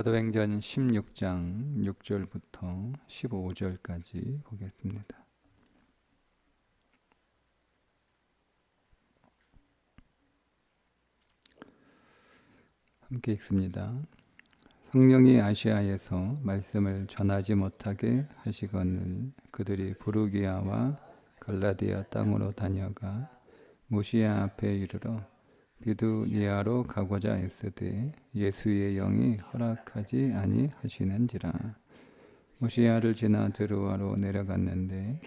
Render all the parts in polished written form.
사도행전 16장 6절부터 15절까지 보겠습니다. 함께 읽습니다. 성령이 아시아에서 말씀을 전하지 못하게 하시거늘 그들이 부르기아와 갈라디아 땅으로 다녀가 무시아 앞에 이르러 비두니아로 가고자 애쓰되 예수의 영이 허락하지 아니하시는지라. 무시아를 지나 드로아로 내려갔는데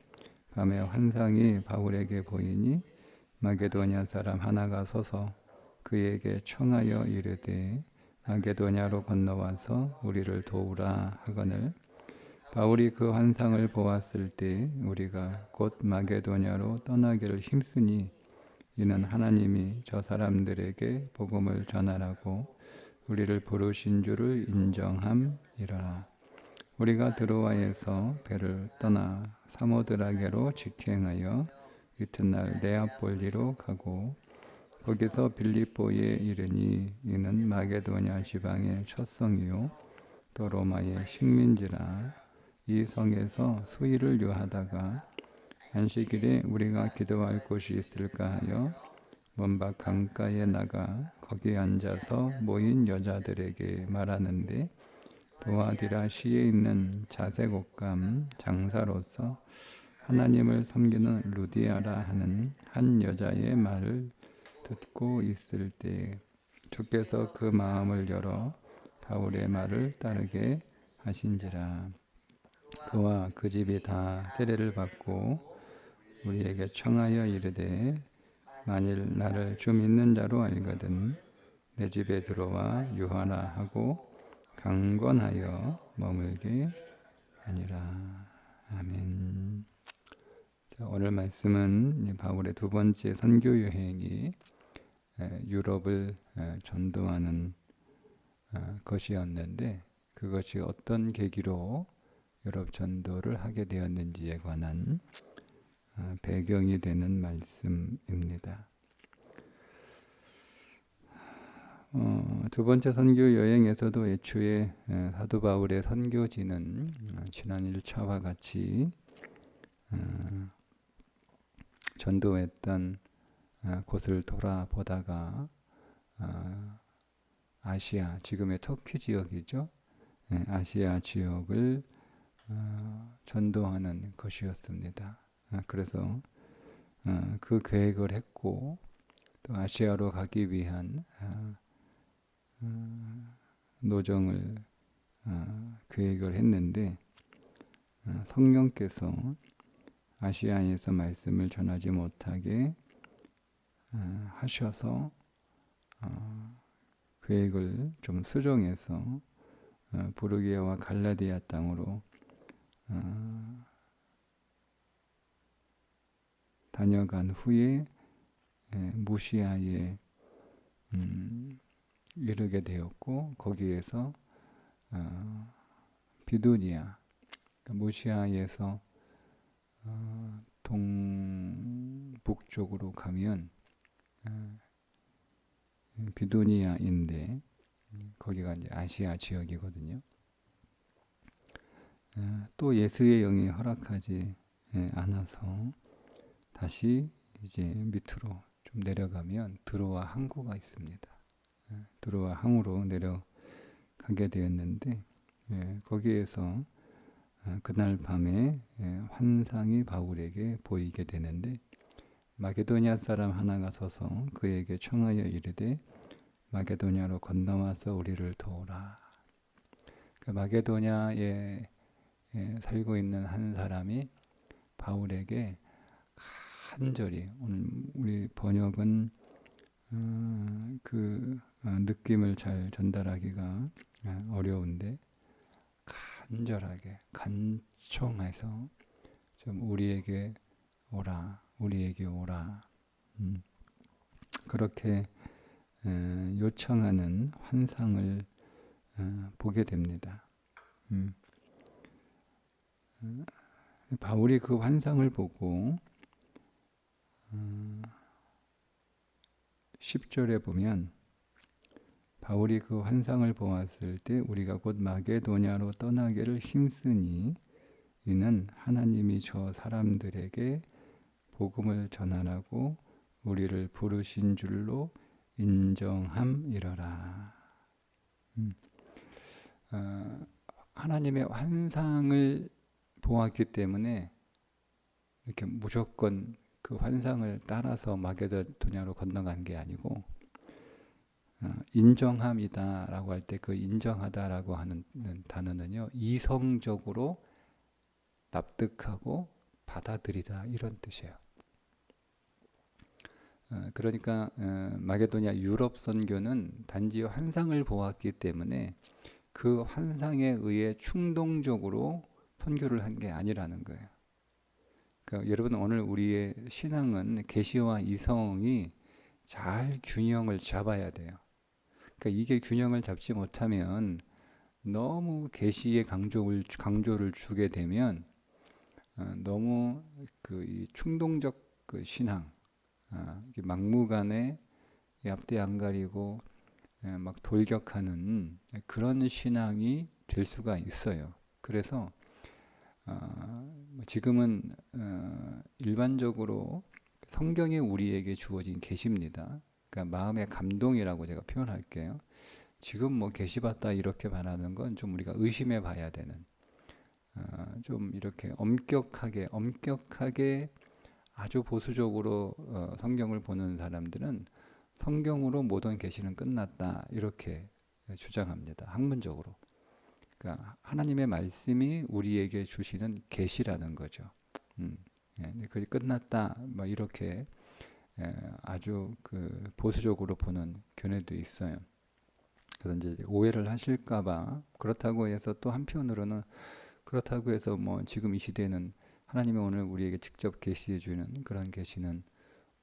밤에 환상이 바울에게 보이니 마게도냐 사람 하나가 서서 그에게 청하여 이르되 마게도냐로 건너와서 우리를 도우라 하거늘 바울이 그 환상을 보았을 때 우리가 곧 마게도냐로 떠나기를 힘쓰니 이는 하나님이 저 사람들에게 복음을 전하라고 우리를 부르신 줄을 인정함이라. 우리가 드로아에서 배를 떠나 사모드라게로 직행하여 이튿날 네아폴리로 가고 거기서 빌립보에 이르니 이는 마게도냐 지방의 첫 성이요 또 로마의 식민지라. 이 성에서 수일을 유하다가 안식일에 우리가 기도할 곳이 있을까 하여 먼밭 강가에 나가 거기 앉아서 모인 여자들에게 말하는데 도아디라시에 있는 자색옷감 장사로서 하나님을 섬기는 루디아라 하는 한 여자의 말을 듣고 있을 때 주께서 그 마음을 열어 바울의 말을 따르게 하신지라. 그와 그 집이 다 세례를 받고 우리에게 청하여 이르되 만일 나를 주 믿는 자로 알거든 내 집에 들어와 유하라 하고 강권하여 머물게 하니라. 아멘. 자, 오늘 말씀은 바울의 두 번째 선교 여행이 유럽을 전도하는 것이었는데 그것이 어떤 계기로 유럽 전도를 하게 되었는지에 관한 배경이 되는 말씀입니다. 두 번째 선교 여행에서도 애초에 사도 바울의 선교지는 지난 1차와 같이 전도했던 곳을 돌아보다가 아시아, 지금의 터키 지역이죠. 아시아 지역을 전도하는 것이었습니다. 그래서 그 계획을 했고 또 아시아로 가기 위한 노정을 계획을 했는데 성령께서 아시아에서 말씀을 전하지 못하게 하셔서 계획을 좀 수정해서 부르기아와 갈라디아 땅으로 다녀간 후에 무시아에 이르게 되었고 거기에서 비두니아, 무시아에서 동북쪽으로 가면 비두니아인데 거기가 이제 아시아 지역이거든요. 또 예수의 영이 허락하지 않아서 다시 이제 밑으로 좀 내려가면 드로아 항구가 있습니다. 드로아 항으로 내려가게 되었는데 거기에서 그날 밤에 환상이 바울에게 보이게 되는데 마게도냐 사람 하나가 서서 그에게 청하여 이르되 마게도냐로 건너와서 우리를 도우라. 마게도냐에 살고 있는 한 사람이 바울에게 간절히, 오늘 우리 번역은 그 느낌을 잘 전달하기가 어려운데 간절하게 간청해서 좀 우리에게 오라 그렇게 요청하는 환상을 보게 됩니다. 바울이 그 환상을 보고 10절에 보면 바울이 그 환상을 보았을 때 우리가 곧 마게도냐로 떠나기를 힘쓰니 이는 하나님이 저 사람들에게 복음을 전하라고 우리를 부르신 줄로 인정함이러라. 하나님의 환상을 보았기 때문에 이렇게 무조건 그 환상을 따라서 마게도냐로 건너간 게 아니고 인정함이다라고 할 때 그 인정하다라고 하는 단어는요, 이성적으로 납득하고 받아들이다 이런 뜻이에요. 그러니까 마게도냐 유럽 선교는 단지 환상을 보았기 때문에 그 환상에 의해 충동적으로 선교를 한 게 아니라는 거예요. 그러니까 여러분 오늘 우리의 신앙은 계시와 이성이 잘 균형을 잡아야 돼요. 그러니까 이게 균형을 잡지 못하면 너무 계시의 강조를 주게 되면 너무 이 충동적 그 신앙, 막무가내 앞뒤 안 가리고 막 돌격하는 그런 신앙이 될 수가 있어요. 그래서 지금은 일반적으로 성경에 우리에게 주어진 계시입니다. 그러니까 마음의 감동이라고 제가 표현할게요. 지금 뭐 계시 받다 이렇게 말하는 건 좀 우리가 의심해 봐야 되는, 좀 이렇게 엄격하게 아주 보수적으로 성경을 보는 사람들은 성경으로 모든 계시는 끝났다 이렇게 주장합니다. 학문적으로. 그러니까 하나님의 말씀이 우리에게 주시는 계시라는 거죠. 그게 끝났다 뭐 이렇게 아주 그 보수적으로 보는 견해도 있어요. 그래서 이제 오해를 하실까봐. 그렇다고 해서 또 한편으로는 그렇다고 해서 뭐 지금 이 시대는 하나님이 오늘 우리에게 직접 계시해 주는 그런 계시는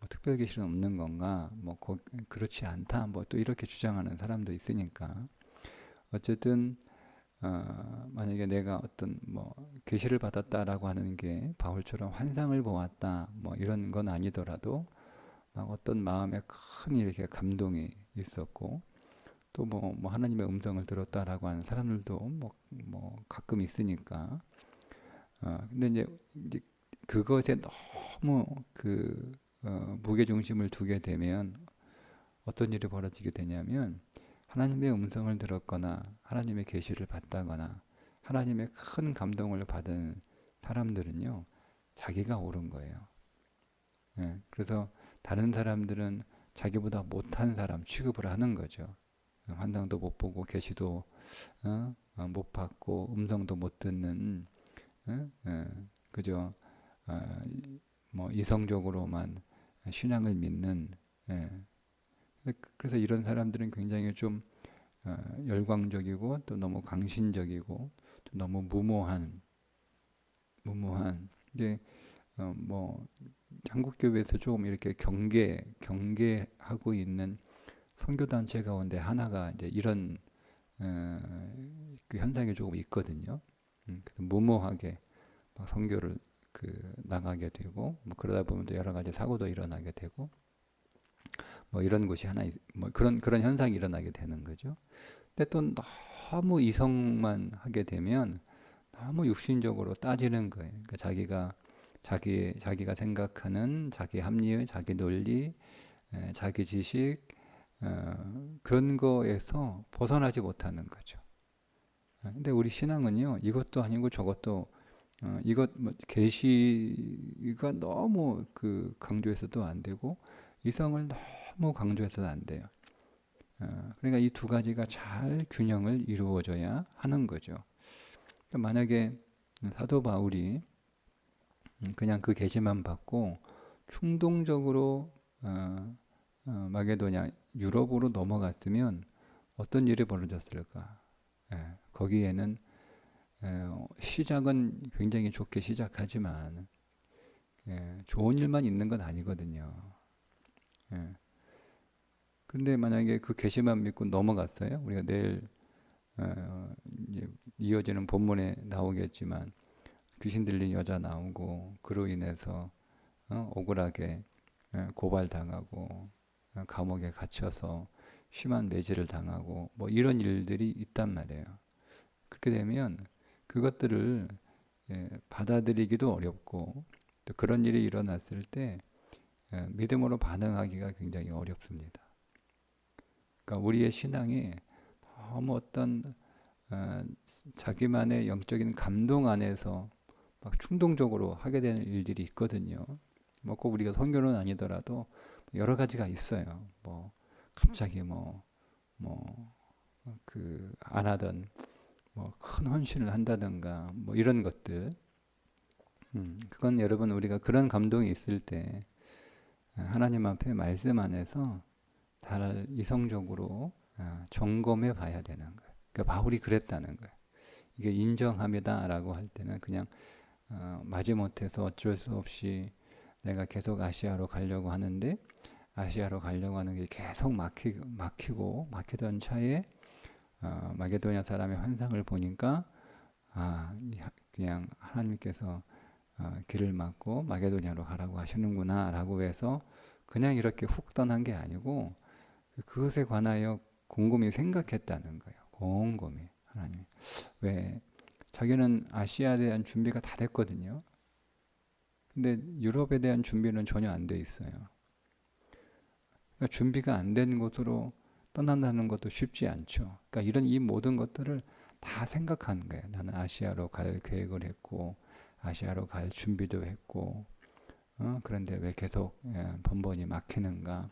뭐 특별 계시는 없는 건가? 뭐 그렇지 않다. 뭐 또 이렇게 주장하는 사람도 있으니까. 어쨌든 만약에 내가 어떤 뭐 계시를 받았다라고 하는 게 바울처럼 환상을 보았다 뭐 이런 건 아니더라도 막 어떤 마음에 큰 이렇게 감동이 있었고 또 뭐 하나님의 음성을 들었다라고 하는 사람들도 뭐 가끔 있으니까. 근데 이제 그것에 너무 무게 중심을 두게 되면 어떤 일이 벌어지게 되냐면 하나님의 음성을 들었거나 하나님의 계시를 받다거나 하나님의 큰 감동을 받은 사람들은요, 자기가 옳은 거예요. 그래서 다른 사람들은 자기보다 못한 사람 취급을 하는 거죠. 환상도 못 보고 계시도 못 받고 음성도 못 듣는, 그저 뭐 이성적으로만 신앙을 믿는. 그래서 이런 사람들은 굉장히 좀 열광적이고 또 너무 강신적이고 또 너무 무모한. 이제 뭐 한국 교회에서 조금 이렇게 경계하고 있는 선교 단체 가운데 하나가 이제 이런 그 현상이 조금 있거든요. 무모하게 막 선교를 나가게 되고 뭐 그러다 보면 또 여러 가지 사고도 일어나게 되고 뭐 이런 것이 하나 뭐 그런 현상이 일어나게 되는 거죠. 근데 또 너무 이성만 하게 되면 너무 육신적으로 따지는 거예요. 그러니까 자기가 생각하는 자기 합리의 자기 논리, 자기 지식 그런 거에서 벗어나지 못하는 거죠. 근데 우리 신앙은요, 이것도 아니고 저것도 이것 뭐 계시가 너무 강조해서도 안 되고 이성을 너무 강조해서도 안 돼요. 그러니까 이 두 가지가 잘 균형을 이루어져야 하는 거죠. 그러니까 만약에 사도 바울이 그냥 그 계시만 받고 충동적으로 마게도냐 유럽으로 넘어갔으면 어떤 일이 벌어졌을까? 거기에는 시작은 굉장히 좋게 시작하지만 좋은 일만 있는 건 아니거든요. 그런데 만약에 그 계시만 믿고 넘어갔어요. 우리가 내일 이제 이어지는 본문에 나오겠지만 귀신 들린 여자 나오고 그로 인해서 억울하게 고발당하고 감옥에 갇혀서 심한 매질을 당하고 뭐 이런 일들이 있단 말이에요. 그렇게 되면 그것들을 받아들이기도 어렵고 또 그런 일이 일어났을 때 믿음으로 반응하기가 굉장히 어렵습니다. 그러니까 우리의 신앙이 너무 어떤 자기만의 영적인 감동 안에서 막 충동적으로 하게 되는 일들이 있거든요. 뭐 꼭 우리가 선교는 아니더라도 여러 가지가 있어요. 뭐 갑자기 뭐 그 안 하던 뭐 큰 헌신을 한다든가 뭐 이런 것들. 그건 여러분 우리가 그런 감동이 있을 때 하나님 앞에 말씀 안에서 잘 이성적으로 점검해 봐야 되는 거예요. 그러니까 바울이 그랬다는 거예요. 이게 인정함이다라고 할 때는 그냥 마지못해서 어쩔 수 없이 내가 계속 아시아로 가려고 하는데 아시아로 가려고 하는 게 계속 막히던 차에 마게도냐 사람의 환상을 보니까 그냥 하나님께서 길을 막고 마게도냐로 가라고 하시는구나 라고 해서 그냥 이렇게 훅 떠난 게 아니고 그것에 관하여 곰곰이 생각했다는 거예요. 곰곰이. 하나님 왜 자기는 아시아에 대한 준비가 다 됐거든요. 근데 유럽에 대한 준비는 전혀 안 돼 있어요. 그러니까 준비가 안 된 곳으로 떠난다는 것도 쉽지 않죠. 그러니까 이 모든 것들을 다 생각하는 거예요. 나는 아시아로 갈 계획을 했고 아시아로 갈 준비도 했고 그런데 왜 계속 번번이 막히는가.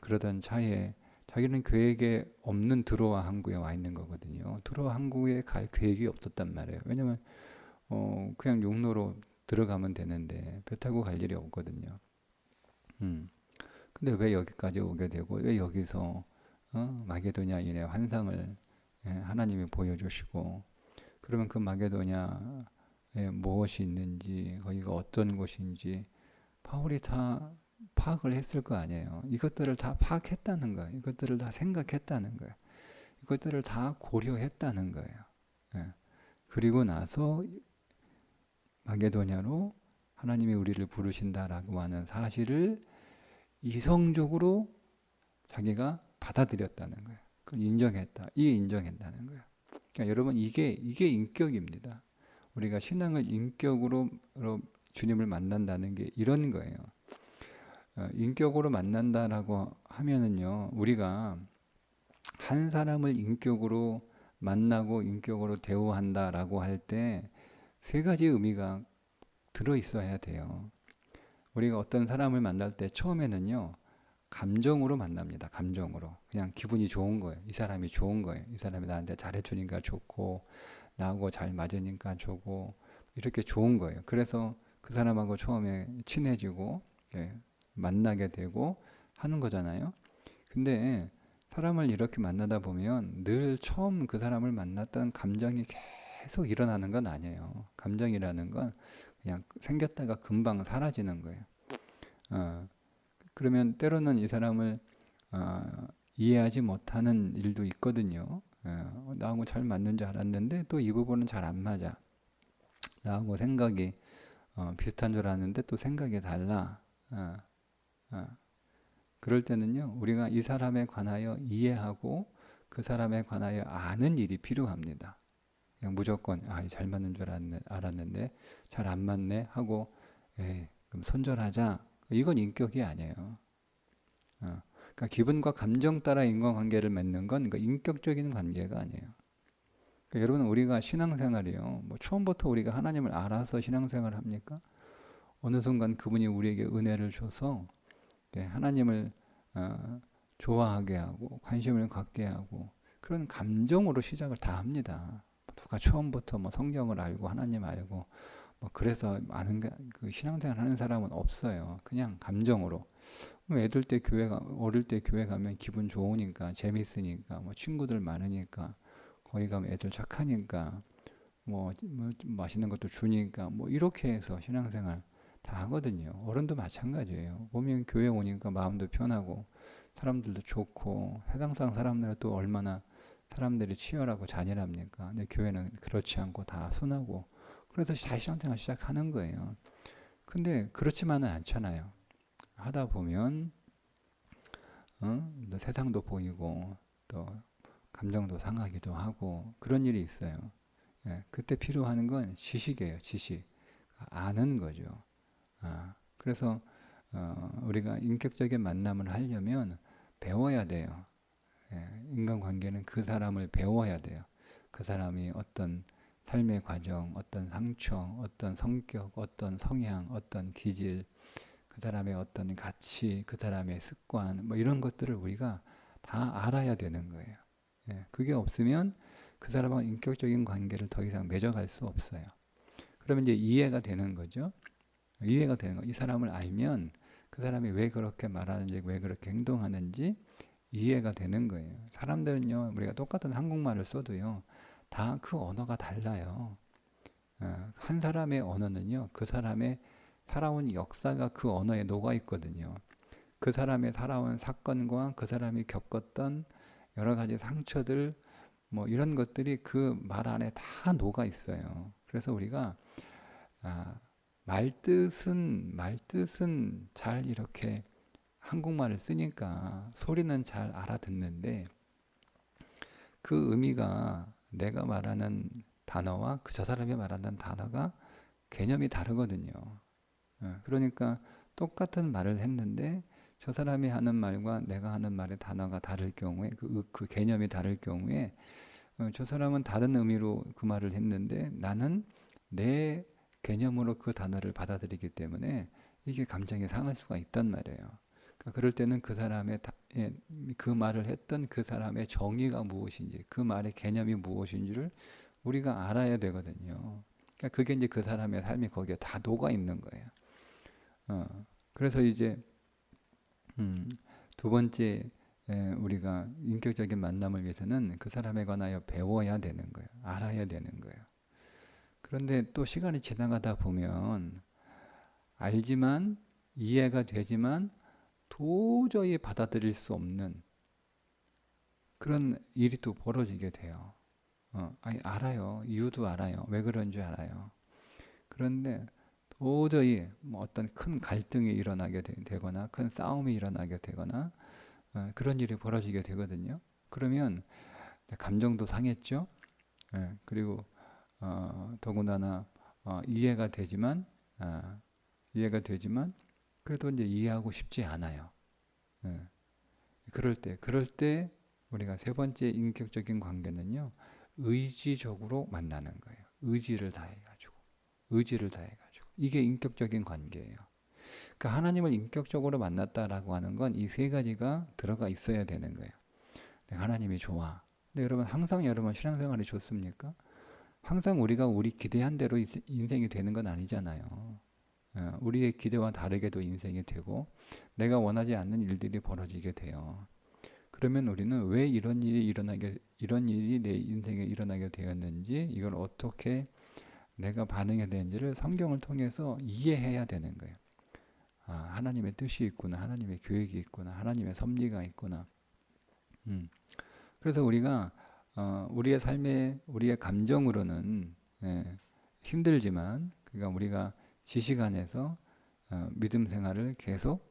그러던 차에 자기는 계획에 없는 드로아 항구에 와 있는 거거든요. 드로아 항구에 갈 계획이 없었단 말이에요. 왜냐면 그냥 용로로 들어가면 되는데 배 타고 갈 일이 없거든요. 근데 왜 여기까지 오게 되고 왜 여기서 마게도냐인의 환상을 하나님이 보여주시고 그러면 그 마게도냐에 무엇이 있는지 거기가 어떤 곳인지 바울이 다 파악을 했을 거 아니에요. 이것들을 다 파악했다는 거예요. 이것들을 다 생각했다는 거예요. 이것들을 다 고려했다는 거예요. 그리고 나서 마게도냐로 하나님이 우리를 부르신다라고 하는 사실을 이성적으로 자기가 받아들였다는 거예요. 그걸 인정했다. 인정했다는 거예요. 그러니까 여러분 이게 인격입니다. 우리가 신앙을 인격으로 주님을 만난다는 게 이런 거예요. 인격으로 만난다라고 하면은요, 우리가 한 사람을 인격으로 만나고 인격으로 대우한다라고 할 때 세 가지 의미가 들어 있어야 돼요. 우리가 어떤 사람을 만날 때 처음에는요, 감정으로 만납니다. 감정으로. 그냥 기분이 좋은 거예요. 이 사람이 좋은 거예요. 이 사람이 나한테 잘해주니까 좋고, 나하고 잘 맞으니까 좋고, 이렇게 좋은 거예요. 그래서 그 사람하고 처음에 친해지고, 만나게 되고 하는 거잖아요. 근데 사람을 이렇게 만나다 보면 늘 처음 그 사람을 만났던 감정이 계속 일어나는 건 아니에요. 감정이라는 건 그냥 생겼다가 금방 사라지는 거예요. 그러면 때로는 이 사람을 이해하지 못하는 일도 있거든요. 나하고 잘 맞는 줄 알았는데 또 이 부분은 잘 안 맞아. 나하고 생각이 비슷한 줄 알았는데 또 생각이 달라. 그럴 때는요, 우리가 이 사람에 관하여 이해하고 그 사람에 관하여 아는 일이 필요합니다. 그냥 무조건 잘 맞는 줄 알았는데 잘 안 맞네 하고 그럼 손절하자. 이건 인격이 아니에요. 그러니까 기분과 감정 따라 인간관계를 맺는 건 그러니까 인격적인 관계가 아니에요. 그러니까 여러분 우리가 신앙생활이요. 뭐 처음부터 우리가 하나님을 알아서 신앙생활을 합니까? 어느 순간 그분이 우리에게 은혜를 줘서 하나님을 좋아하게 하고 관심을 갖게 하고 그런 감정으로 시작을 다 합니다. 누가 처음부터 뭐 성경을 알고 하나님 알고 뭐 그래서 많은 그 신앙생활 하는 사람은 없어요. 그냥 감정으로. 어릴 때 교회 가면 기분 좋으니까 재밌으니까 뭐 친구들 많으니까 거기 가면 애들 착하니까 뭐 맛있는 것도 주니까 뭐 이렇게 해서 신앙생활 다 하거든요. 어른도 마찬가지예요. 보면 교회 오니까 마음도 편하고 사람들도 좋고 세상상 사람들은 또 얼마나 사람들이 치열하고 잔인합니까? 근데 교회는 그렇지 않고 다 순하고 그래서 신앙생활 시작하는 거예요. 근데 그렇지만은 않잖아요. 하다 보면 또 세상도 보이고 또 감정도 상하기도 하고 그런 일이 있어요. 예, 그때 필요한 건 지식이에요. 지식. 아는 거죠. 그래서 우리가 인격적인 만남을 하려면 배워야 돼요. 예, 인간관계는 그 사람을 배워야 돼요. 그 사람이 어떤 삶의 과정, 어떤 상처, 어떤 성격, 어떤 성향, 어떤 기질, 그 사람의 어떤 가치, 그 사람의 습관, 뭐 이런 것들을 우리가 다 알아야 되는 거예요. 예, 그게 없으면 그 사람과 인격적인 관계를 더 이상 맺어갈 수 없어요. 그러면 이제 이해가 되는 거죠. 이해가 되는 거. 이 사람을 알면 그 사람이 왜 그렇게 말하는지, 왜 그렇게 행동하는지 이해가 되는 거예요. 사람들은요, 우리가 똑같은 한국말을 써도요, 다 그 언어가 달라요. 한 사람의 언어는요, 그 사람의 살아온 역사가 그 언어에 녹아 있거든요. 그 사람의 살아온 사건과 그 사람이 겪었던 여러 가지 상처들, 뭐 이런 것들이 그 말 안에 다 녹아 있어요. 그래서 우리가 말뜻은 잘 이렇게 한국말을 쓰니까 소리는 잘 알아듣는데 그 의미가 내가 말하는 단어와 그 저 사람이 말하는 단어가 개념이 다르거든요. 그러니까 똑같은 말을 했는데 저 사람이 하는 말과 내가 하는 말의 단어가 다를 경우에 그 개념이 다를 경우에 저 사람은 다른 의미로 그 말을 했는데 나는 내 개념으로 그 단어를 받아들이기 때문에 이게 감정이 상할 수가 있단 말이에요. 그러니까 그럴 때는 그 사람의 그 말을 했던 그 사람의 정의가 무엇인지, 그 말의 개념이 무엇인지를 우리가 알아야 되거든요. 그러니까 그게 이제 그 사람의 삶이 거기에 다 녹아 있는 거예요. 그래서 이제 두 번째 우리가 인격적인 만남을 위해서는 그 사람에 관하여 배워야 되는 거예요. 알아야 되는 거예요. 그런데 또 시간이 지나가다 보면 알지만 이해가 되지만 도저히 받아들일 수 없는 그런 일이 또 벌어지게 돼요. 알아요. 이유도 알아요. 왜 그런 줄 알아요. 그런데 도저히 뭐 어떤 큰 갈등이 일어나게 되거나 큰 싸움이 일어나게 되거나 그런 일이 벌어지게 되거든요. 그러면 감정도 상했죠. 그리고 더군다나 이해가 되지만 그래도 이제 이해하고 싶지 않아요. 그럴 때 우리가 세 번째 인격적인 관계는요, 의지적으로 만나는 거예요. 의지를 다해가지고 이게 인격적인 관계예요. 그러니까 하나님을 인격적으로 만났다라고 하는 건 이 세 가지가 들어가 있어야 되는 거예요. 내가 하나님이 좋아. 근데 여러분 항상 여러분 신앙생활이 좋습니까? 항상 우리 기대한 대로 인생이 되는 건 아니잖아요. 우리의 기대와 다르게도 인생이 되고 내가 원하지 않는 일들이 벌어지게 돼요. 그러면 우리는 왜 이런 일이 내 인생에 일어나게 되었는지, 이걸 어떻게 내가 반응해야 되는지를 성경을 통해서 이해해야 되는 거예요. 하나님의 뜻이 있구나, 하나님의 계획이 있구나, 하나님의 섭리가 있구나. 그래서 우리가 우리의 삶에 우리의 감정으로는 힘들지만, 그러니까 우리가 지식 안에서 믿음 생활을 계속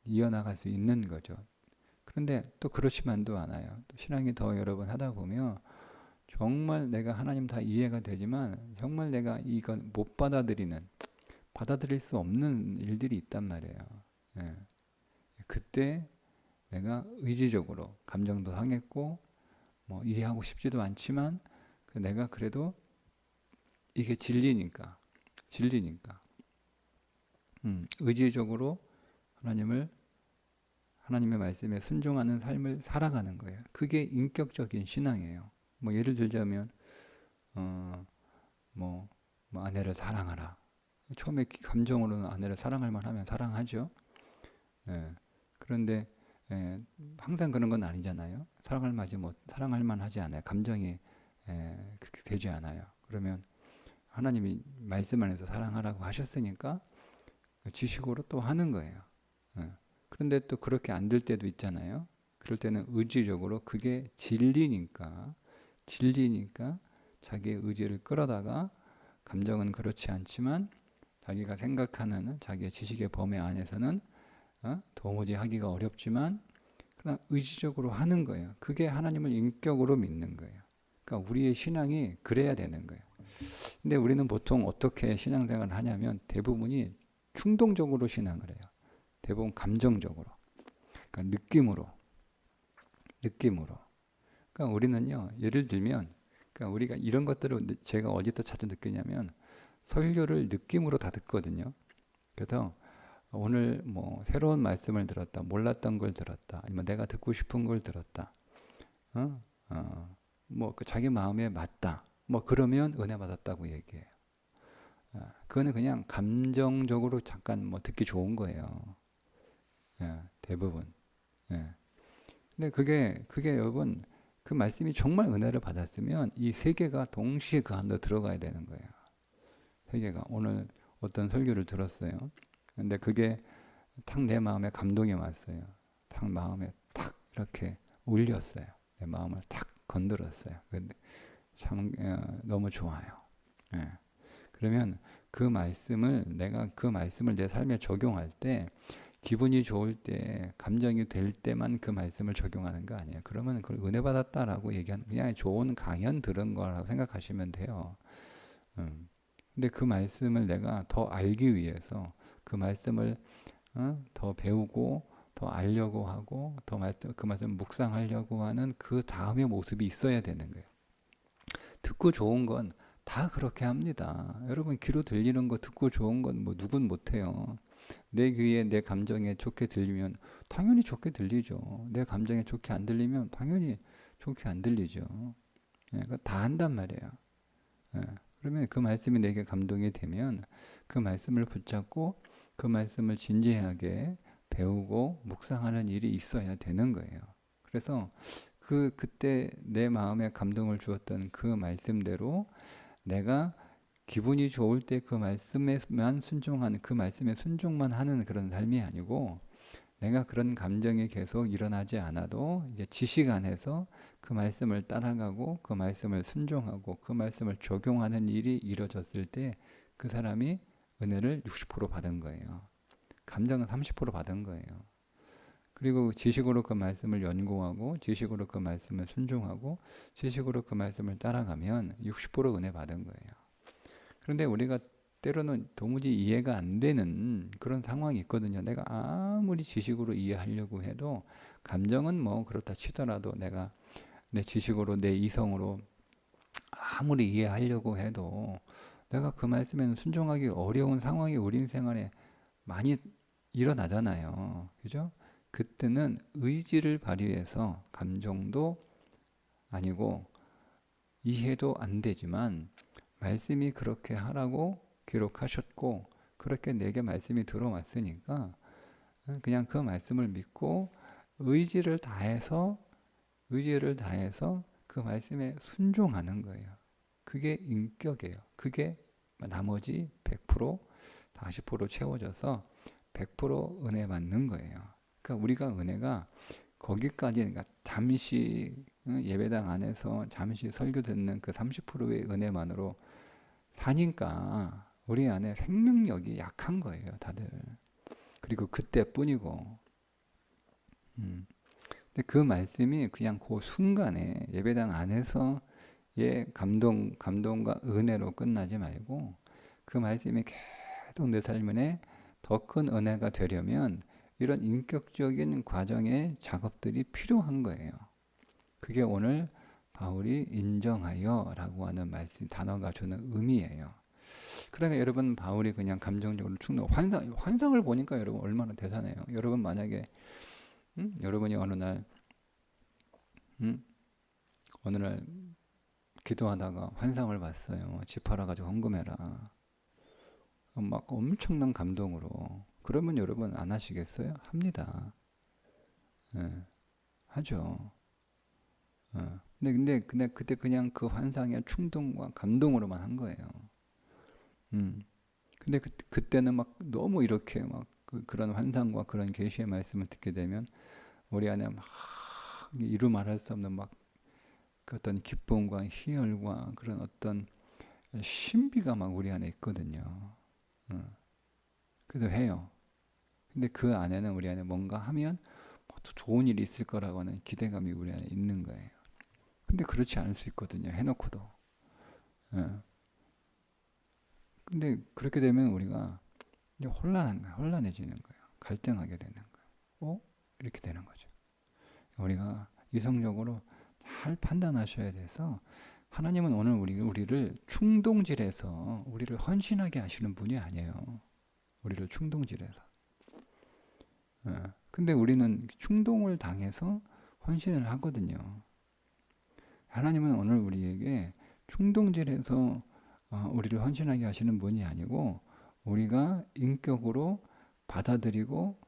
이어나갈 수 있는 거죠. 그런데 또 그렇지만도 않아요. 또 신앙이 더 여러 번 하다 보면 정말 내가 하나님 다 이해가 되지만 정말 내가 이건 못 받아들일 수 없는 일들이 있단 말이에요. 그때 내가 의지적으로 감정도 상했고 뭐 이해하고 싶지도 않지만 내가 그래도 이게 진리니까 의지적으로 하나님의 말씀에 순종하는 삶을 살아가는 거예요. 그게 인격적인 신앙이에요. 뭐 예를 들자면 뭐 아내를 사랑하라. 처음에 감정으로는 아내를 사랑할 만하면 사랑하죠. 그런데 항상 그런 건 아니잖아요. 사랑할 만하지 않아요. 감정이 그렇게 되지 않아요. 그러면 하나님이 말씀 안에서 사랑하라고 하셨으니까 지식으로 또 하는 거예요. 그런데 또 그렇게 안 될 때도 있잖아요. 그럴 때는 의지적으로 그게 진리니까 자기의 의지를 끌어다가 감정은 그렇지 않지만 자기가 생각하는 자기의 지식의 범위 안에서는 도무지 하기가 어렵지만 그냥 의지적으로 하는 거예요. 그게 하나님을 인격으로 믿는 거예요. 그러니까 우리의 신앙이 그래야 되는 거예요. 근데 우리는 보통 어떻게 신앙생활을 하냐면 대부분이 충동적으로 신앙을 해요. 대부분 감정적으로. 그러니까 느낌으로. 그러니까 우리는요, 예를 들면, 그러니까 우리가 이런 것들을 제가 어디서 자주 느끼냐면 설교를 느낌으로 다 듣거든요. 그래서 오늘 뭐 새로운 말씀을 들었다, 몰랐던 걸 들었다, 아니면 내가 듣고 싶은 걸 들었다, 뭐그 자기 마음에 맞다, 뭐 그러면 은혜 받았다고 얘기해요. 그거는 그냥 감정적으로 잠깐 뭐 듣기 좋은 거예요. 대부분. 예. 근데 그게 여러분 그 말씀이 정말 은혜를 받았으면 이 세 개가 동시에 그 안으로 들어가야 되는 거예요. 세 개가. 오늘 어떤 설교를 들었어요. 근데 그게 탁 내 마음에 감동이 왔어요. 탁 마음에 탁 이렇게 울렸어요. 내 마음을 탁 건드렸어요. 근데 참 너무 좋아요. 예. 그러면 내가 그 말씀을 내 삶에 적용할 때 기분이 좋을 때, 감정이 될 때만 그 말씀을 적용하는 거 아니에요. 그러면 그걸 은혜 받았다라고 얘기하는, 그냥 좋은 강연 들은 거라고 생각하시면 돼요. 근데 그 말씀을 내가 더 알기 위해서 그 말씀을 더 배우고 더 알려고 하고 그 말씀을 묵상하려고 하는 그 다음의 모습이 있어야 되는 거예요. 듣고 좋은 건 다 그렇게 합니다. 여러분 귀로 들리는 거 듣고 좋은 건 뭐 누군 못해요. 내 귀에 내 감정에 좋게 들리면 당연히 좋게 들리죠. 내 감정에 좋게 안 들리면 당연히 좋게 안 들리죠. 그거 다 한단 말이에요. 그러면 그 말씀이 내게 감동이 되면 그 말씀을 붙잡고 그 말씀을 진지하게 배우고 묵상하는 일이 있어야 되는 거예요. 그래서 그때 내 마음에 감동을 주었던 그 말씀대로 내가 기분이 좋을 때 그 말씀에만 순종하는, 그 말씀에 순종만 하는 그런 삶이 아니고 내가 그런 감정이 계속 일어나지 않아도 이제 지식 안에서 그 말씀을 따라가고 그 말씀을 순종하고 그 말씀을 적용하는 일이 이루어졌을 때 그 사람이 은혜를 60% 받은 거예요. 감정은 30% 받은 거예요. 그리고 지식으로 그 말씀을 연구하고 지식으로 그 말씀을 순종하고 지식으로 그 말씀을 따라가면 60% 은혜 받은 거예요. 그런데 우리가 때로는 도무지 이해가 안 되는 그런 상황이 있거든요. 내가 아무리 지식으로 이해하려고 해도 감정은 뭐 그렇다 치더라도 내가 내 지식으로 내 이성으로 아무리 이해하려고 해도 내가 그 말씀에는 순종하기 어려운 상황이 우리 인생안에 많이 일어나잖아요. 그죠? 그때는 의지를 발휘해서 감정도 아니고 이해도 안 되지만 말씀이 그렇게 하라고 기록하셨고 그렇게 내게 말씀이 들어왔으니까 그냥 그 말씀을 믿고 의지를 다해서 그 말씀에 순종하는 거예요. 그게 인격이에요. 그게 나머지 100% 40% 채워져서 100% 은혜 받는 거예요. 그러니까 우리가 은혜가 거기까지, 그러니까 잠시 예배당 안에서 잠시 설교 듣는 그 30%의 은혜만으로 사니까 우리 안에 생명력이 약한 거예요, 다들. 그리고 그때뿐이고. 근데 그 말씀이 그냥 그 순간에 예배당 안에서의 감동과 은혜로 끝나지 말고 그 말씀이 계속 내 삶에 더 큰 은혜가 되려면 이런 인격적인 과정의 작업들이 필요한 거예요. 그게 오늘 바울이 인정하여 라고 하는 말씀, 단어가 주는 의미예요. 그러니까 여러분 바울이 그냥 감정적으로 환상을 보니까 여러분 얼마나 대단해요. 여러분 만약에 여러분이 어느 날 기도하다가 환상을 봤어요. 집 팔아가지고 헌금해라. 막 엄청난 감동으로. 그러면 여러분 안 하시겠어요? 합니다. 하죠. 근데 그때 그냥 그 환상의 충동과 감동으로만 한 거예요. 근데 그때는 막 너무 이렇게 막 그런 환상과 그런 계시의 말씀을 듣게 되면 우리 안에 막 이루 말할 수 없는 막 그 어떤 기쁨과 희열과 그런 어떤 신비가 막 우리 안에 있거든요. 그래도 해요. 근데 그 안에는 우리 안에 뭔가 하면 좋은 일이 있을 거라고 하는 기대감이 우리 안에 있는 거예요. 근데 그렇지 않을 수 있거든요. 해놓고도. 예. 근데 그렇게 되면 우리가 이제 혼란한 거예요. 혼란해지는 거예요. 갈등하게 되는 거예요. 이렇게 되는 거죠. 우리가 이성적으로 잘 판단하셔야 돼서 하나님은 오늘 우리를 충동질해서 우리를 헌신하게 하시는 분이 아니에요. 우리를 충동질해서. 근데 우리는 충동을 당해서 헌신을 하거든요. 하나님은 오늘 우리에게 충동질해서 우리를 헌신하게 하시는 분이 아니고 우리가 인격으로 받아들이고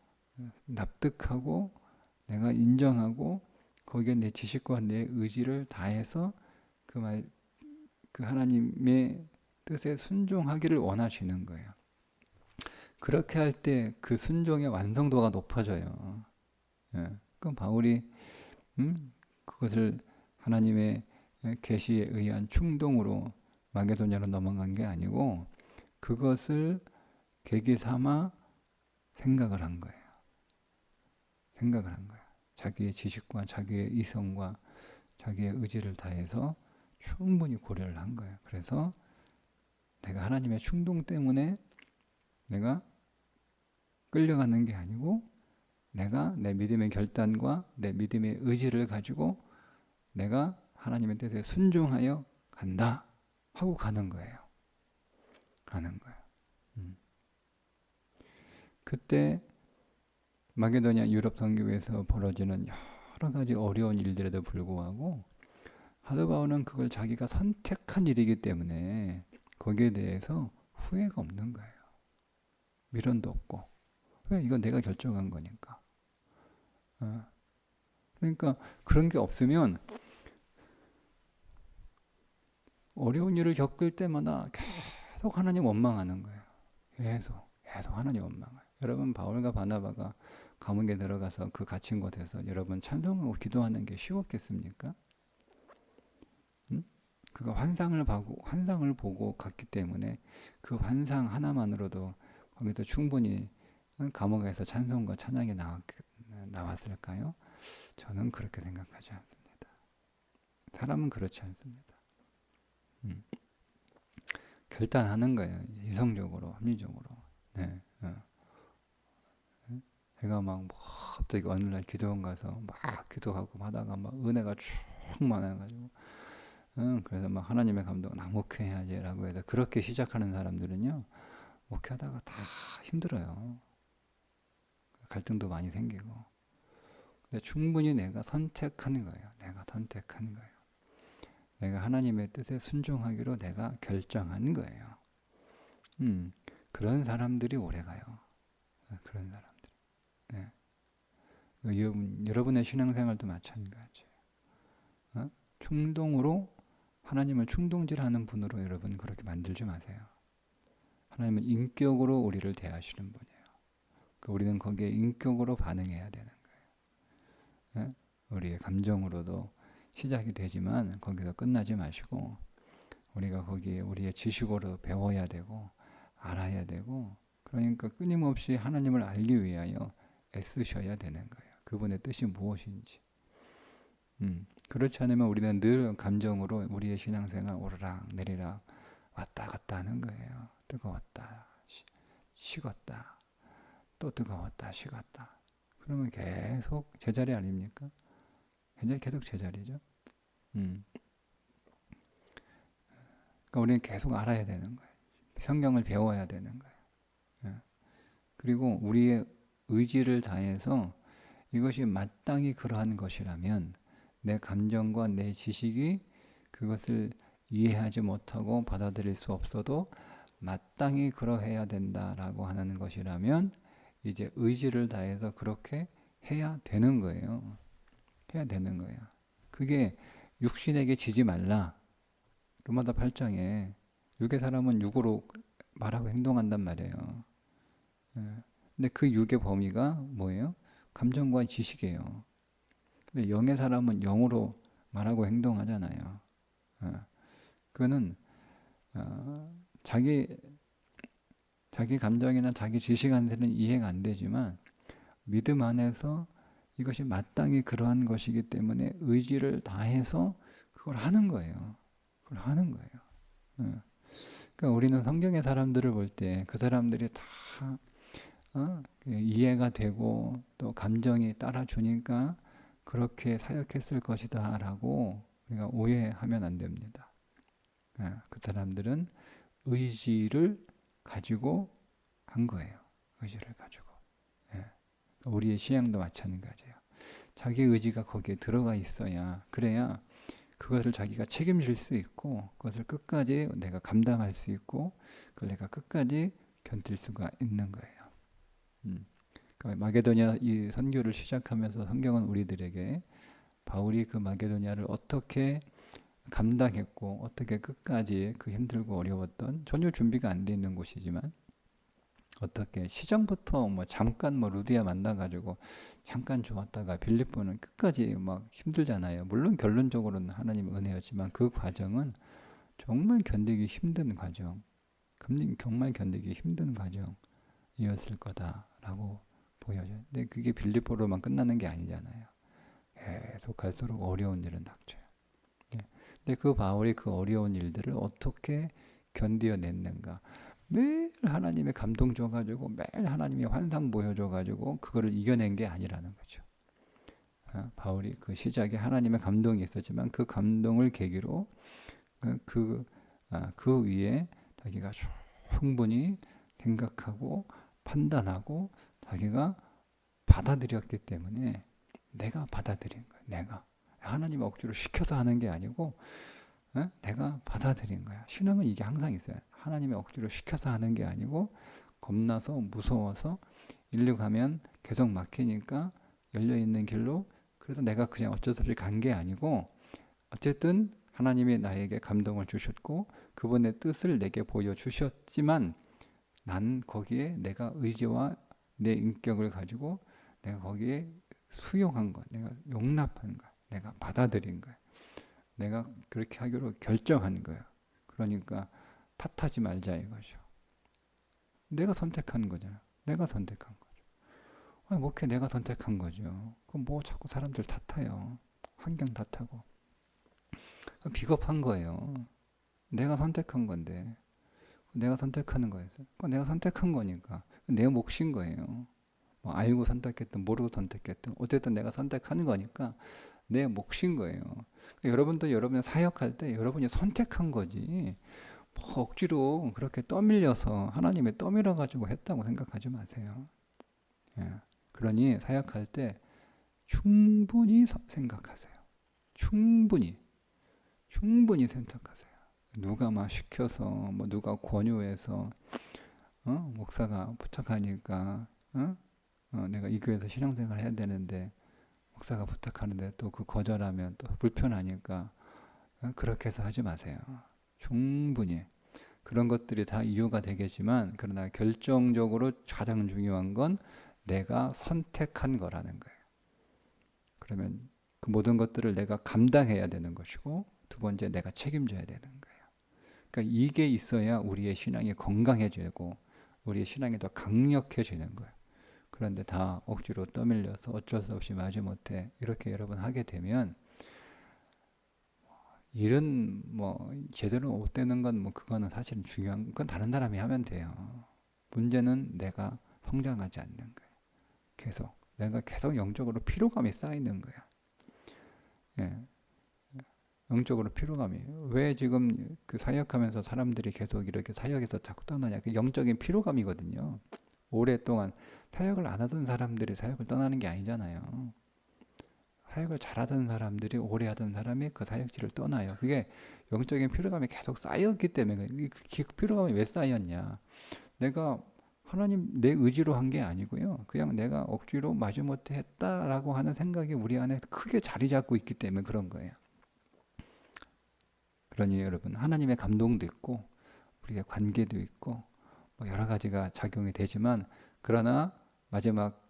납득하고 내가 인정하고 거기에 내 지식과 내 의지를 다해서 그 하나님의 뜻에 순종하기를 원하시는 거예요. 그렇게 할 때 그 순종의 완성도가 높아져요. 그럼 바울이 그것을 하나님의 계시에 의한 충동으로 마게도냐로 넘어간 게 아니고 그것을 계기 삼아 생각을 한 거예요. 생각을 한 거예요. 자기의 지식과 자기의 이성과 자기의 의지를 다해서 충분히 고려를 한 거예요. 그래서 내가 하나님의 충동 때문에 내가 끌려가는 게 아니고 내가 내 믿음의 결단과 내 믿음의 의지를 가지고 내가 하나님의 뜻에 순종하여 간다 하고 가는 거예요. 가는 거예요. 그때 마게도냐 유럽 선교회에서 벌어지는 여러 가지 어려운 일들에도 불구하고 사도 바울은 그걸 자기가 선택한 일이기 때문에 거기에 대해서 후회가 없는 거예요. 미련도 없고. 왜? 이건 내가 결정한 거니까. 그러니까 그런 게 없으면 어려운 일을 겪을 때마다 계속 하나님 원망하는 거예요. 계속 하나님 원망해요. 여러분 바울과 바나바가 감옥에 들어가서 그 갇힌 곳에서 여러분 찬송하고 기도하는 게 쉬웠겠습니까? 그가 환상을 보고 갔기 때문에 그 환상 하나만으로도 거기서 충분히 감옥에서 찬송과 찬양이 나왔을까요? 저는 그렇게 생각하지 않습니다. 사람은 그렇지 않습니다. 결단하는 거예요. 이성적으로, 합리적으로. 네. 제가 막 갑자기 어느 날 기도원 가서 막 기도하고 하다가 막 은혜가 쭉 많아가지고 그래서 막 하나님의 감동 나 목회해야지라고 해서 그렇게 시작하는 사람들은요 목회하다가 다 힘들어요. 갈등도 많이 생기고. 근데 충분히 내가 선택하는 거예요. 내가 선택하는 거예요. 내가 하나님의 뜻에 순종하기로 내가 결정한 거예요. 그런 사람들이 오래가요. 그런 사람들. 네. 여러분의 신앙생활도 마찬가지예요. 충동으로 하나님을 충동질하는 분으로 여러분 그렇게 만들지 마세요. 하나님은 인격으로 우리를 대하시는 분이에요. 우리는 거기에 인격으로 반응해야 되는 거예요. 우리의 감정으로도 시작이 되지만 거기서 끝나지 마시고 우리가 거기에 우리의 지식으로 배워야 되고 알아야 되고 그러니까 끊임없이 하나님을 알기 위하여 애쓰셔야 되는 거예요. 그분의 뜻이 무엇인지. 그렇지 않으면 우리는 늘 감정으로 우리의 신앙생활 오르락 내리락 왔다 갔다 하는 거예요. 뜨거웠다, 식었다, 또 뜨거웠다, 식었다. 그러면 계속 제자리 아닙니까? 계속 제자리죠. 그러니까 우리는 계속 알아야 되는 거예요. 성경을 배워야 되는 거예요. 그리고 우리의 의지를 다해서 이것이 마땅히 그러한 것이라면 내 감정과 내 지식이 그것을 이해하지 못하고 받아들일 수 없어도 마땅히 그러해야 된다라고 하는 것이라면 이제 의지를 다해서 그렇게 해야 되는 거예요. 해야 되는 거예요. 그게 육신에게 지지 말라. 로마서 8장에 육의 사람은 육으로 말하고 행동한단 말이에요. 근데 그 육의 범위가 뭐예요? 감정과 지식이에요. 근데 영의 사람은 영으로 말하고 행동하잖아요. 그거는 자기 감정이나 자기 지식한테는 이해가 안 되지만 믿음 안에서 이것이 마땅히 그러한 것이기 때문에 의지를 다해서 그걸 하는 거예요. 그걸 하는 거예요. 그러니까 우리는 성경의 사람들을 볼 때 그 사람들이 다 이해가 되고 또 감정이 따라주니까 그렇게 사역했을 것이다 라고 우리가 오해하면 안 됩니다. 그 사람들은 의지를 가지고 한 거예요. 의지를 가지고. 우리의 신앙도 마찬가지예요. 자기 의지가 거기에 들어가 있어야, 그래야 그것을 자기가 책임질 수 있고 그것을 끝까지 내가 감당할 수 있고 그걸 내가 끝까지 견딜 수가 있는 거예요. 그러니까 마게도냐 이 선교를 시작하면서 성경은 우리들에게 바울이 그 마게도냐를 어떻게 감당했고 어떻게 끝까지 그 힘들고 어려웠던, 전혀 준비가 안 돼 있는 곳이지만 어떻게 시장부터 잠깐 루디아 만나가지고 잠깐 좋았다가 빌립보는 끝까지 막 힘들잖아요. 물론 결론적으로는 하나님 은혜였지만 그 과정은 정말 견디기 힘든 과정, 정말 견디기 힘든 과정이었을 거다라고 보여져요. 근데 그게 빌립보로만 끝나는 게 아니잖아요. 계속 갈수록 어려운 일은 닥쳐요. 근데 그 바울이 그 어려운 일들을 어떻게 견디어냈는가? 매일 하나님의 감동 줘가지고 매일 하나님의 환상 보여줘가지고 그거를 이겨낸 게 아니라는 거죠. 바울이 그 시작에 하나님의 감동이 있었지만 그 감동을 계기로 그 위에 자기가 충분히 생각하고 판단하고 자기가 받아들였기 때문에 내가 받아들인 거예요. 내가 하나님 억지로 시켜서 하는 게 아니고 내가 받아들인 거야. 신앙은 이게 항상 있어요. 하나님의 억지로 시켜서 하는 게 아니고 겁나서 무서워서 일로 가면 계속 막히니까 열려있는 길로, 그래서 내가 그냥 어쩔 수 없이 간 게 아니고 어쨌든 하나님이 나에게 감동을 주셨고 그분의 뜻을 내게 보여주셨지만 난 거기에 내가 의지와 내 인격을 가지고 내가 거기에 수용한 것, 내가 용납한 것, 내가 받아들인 거야. 내가 그렇게 하기로 결정한 거야. 그러니까 탓하지 말자 이거죠. 내가 선택한 거잖아. 내가 선택한 거죠. 아니, 목회 내가 선택한 거죠. 그럼 뭐 자꾸 사람들 탓해요. 환경 탓하고. 비겁한 거예요. 내가 선택한 건데. 내가 선택하는 거였어요. 내가 선택한 거니까. 내 몫인 거예요. 뭐 알고 선택했든 모르고 선택했든 어쨌든 내가 선택하는 거니까 내 몫인 거예요. 여러분도 여러분의 사역할 때 여러분이 선택한 거지 뭐 억지로 그렇게 떠밀려서 하나님의 떠밀어 가지고 했다고 생각하지 마세요. 그러니 사역할 때 충분히 생각하세요. 충분히 생각하세요. 누가 막 시켜서 뭐 누가 권유해서 목사가 부탁하니까 내가 이 교회에서 신앙생활 해야 되는데 목사가 부탁하는데 또 그 거절하면 또 불편하니까 그렇게 해서 하지 마세요. 충분히 그런 것들이 다 이유가 되겠지만 그러나 결정적으로 가장 중요한 건 내가 선택한 거라는 거예요. 그러면 그 모든 것들을 내가 감당해야 되는 것이고 두 번째 내가 책임져야 되는 거예요. 그러니까 이게 있어야 우리의 신앙이 건강해지고 우리의 신앙이 더 강력해지는 거예요. 그런데 다 억지로 떠밀려서 어쩔 수 없이 마지못해 이렇게 여러분 하게 되면 일은 뭐 제대로 못 되는 건 뭐 그거는 사실은 중요한 건 다른 사람이 하면 돼요. 문제는 내가 성장하지 않는 거예요. 내가 계속 영적으로 피로감이 쌓이는 거야. 영적으로 피로감이. 왜 지금 그 사역하면서 사람들이 계속 이렇게 사역에서 자꾸 떠나냐? 그 영적인 피로감이거든요. 오랫동안 사역을 안 하던 사람들이 사역을 떠나는 게 아니잖아요. 사역을 잘하던 사람들이 오래 하던 사람이 그 사역지를 떠나요. 그게 영적인 피로감이 계속 쌓였기 때문에. 그 피로감이 왜 쌓였냐? 내가 하나님 내 의지로 한 게 아니고요. 그냥 내가 억지로 마지못해 했다라고 하는 생각이 우리 안에 크게 자리 잡고 있기 때문에 그런 거예요. 그러니 여러분 하나님의 감동도 있고 우리의 관계도 있고 뭐 여러 가지가 작용이 되지만 그러나 마지막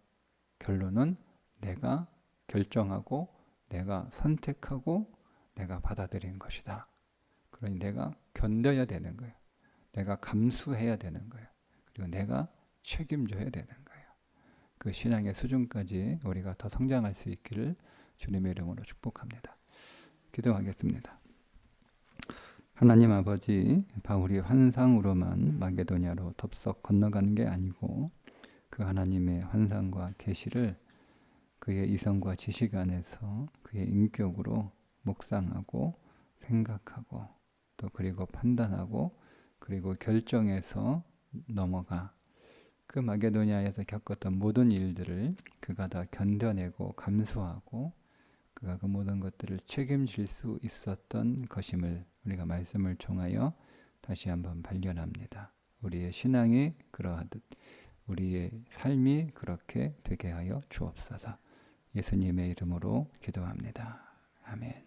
결론은 내가 결정하고 내가 선택하고 내가 받아들인 것이다. 그러니 내가 견뎌야 되는 거예요. 내가 감수해야 되는 거예요. 그리고 내가 책임져야 되는 거예요. 그 신앙의 수준까지 우리가 더 성장할 수 있기를 주님의 이름으로 축복합니다. 기도하겠습니다. 하나님 아버지, 바울이 환상으로만 마게도냐로 덥석 건너가는 게 아니고 그 하나님의 환상과 계시를 그의 이성과 지식 안에서 그의 인격으로 묵상하고 생각하고 또 그리고 판단하고 그리고 결정해서 넘어가 그 마게도냐에서 겪었던 모든 일들을 그가 다 견뎌내고 감수하고 그가 그 모든 것들을 책임질 수 있었던 것임을 우리가 말씀을 통하여 다시 한번 발견합니다. 우리의 신앙이 그러하듯 우리의 삶이 그렇게 되게 하여 주옵소서. 예수님의 이름으로 기도합니다. 아멘.